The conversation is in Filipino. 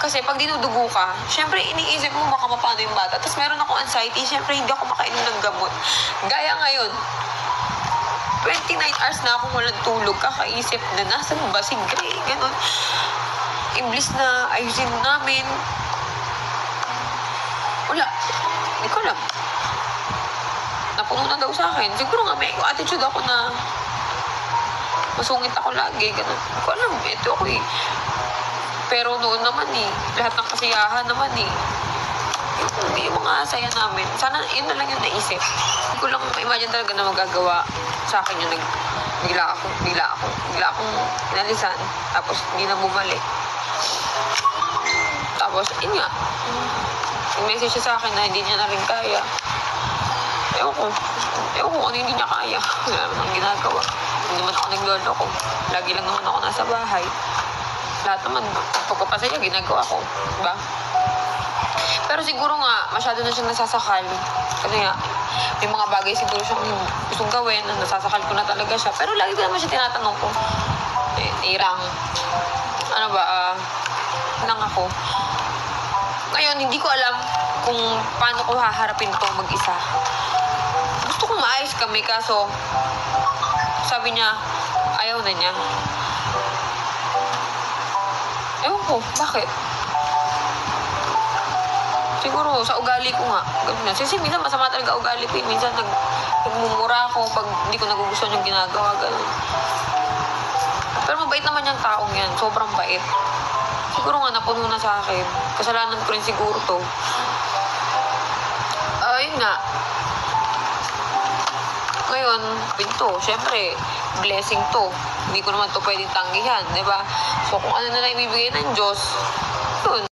Kasi pag dinudugo ka, syempre iniisip mo baka mapano yung bata. Tapos meron ako anxiety, syempre hindi ako makainom ng gamot. Gaya ngayon, 29 hours na akong walang tulog, kakaisip na nasan ba si Gray, ganun. Imblis na ayusin namin, wala, hindi ko alam. Napuno na daw sa akin. Siguro nga may attitude ako na masungit ako lagi, ganun. Hindi ko alam, ito ako eh. Pero noon naman lahat ng kasiyahan naman yung mga saya namin. Sana yun na lang yung naisip. Hindi ko lang imagine talaga na magagawa sa akin yung bigla akong inalisan. Tapos hindi na bumalik. Tapos, yun nga. Yung message siya sa akin na hindi niya na rin kaya. Ewan ko ano hindi niya kaya. Wala naman ang ginagawa. Hindi naman ako nagloloko. Lagi lang naman ako nasa bahay. Lahat naman, pagpapasaya, ginagawa ko. Diba? Pero siguro nga, masyado na siyang nasasakal. Kasi nga, may mga bagay siguro siyang gustong gawin, na nasasakal ko na talaga siya. Pero lagi ko naman siya tinatanong ko, Irang, ano ba, lang ako. Ngayon, hindi ko alam kung paano ko haharapin to mag-isa. Gusto kong maayos kami, kaso, sabi niya, ayaw na niya. Ewan ko, bakit? Siguro, sa ugali ko nga. Ganun na. Kasi minsan masama talaga ugali ko. Minsan nagmumura ako pag hindi ko nagugustuhan yung ginagawa. Ganun. Pero mabait naman yung taong yan. Sobrang bait. Siguro nga, napuno na sa akin. Kasalanan ko rin siguro to. Ayun nga. Ngayon, pinto. Siyempre, blessing to. Hindi ko naman to pwedeng tanggihan. Diba? So, kung ano na lang ibibigay ng Diyos, yun.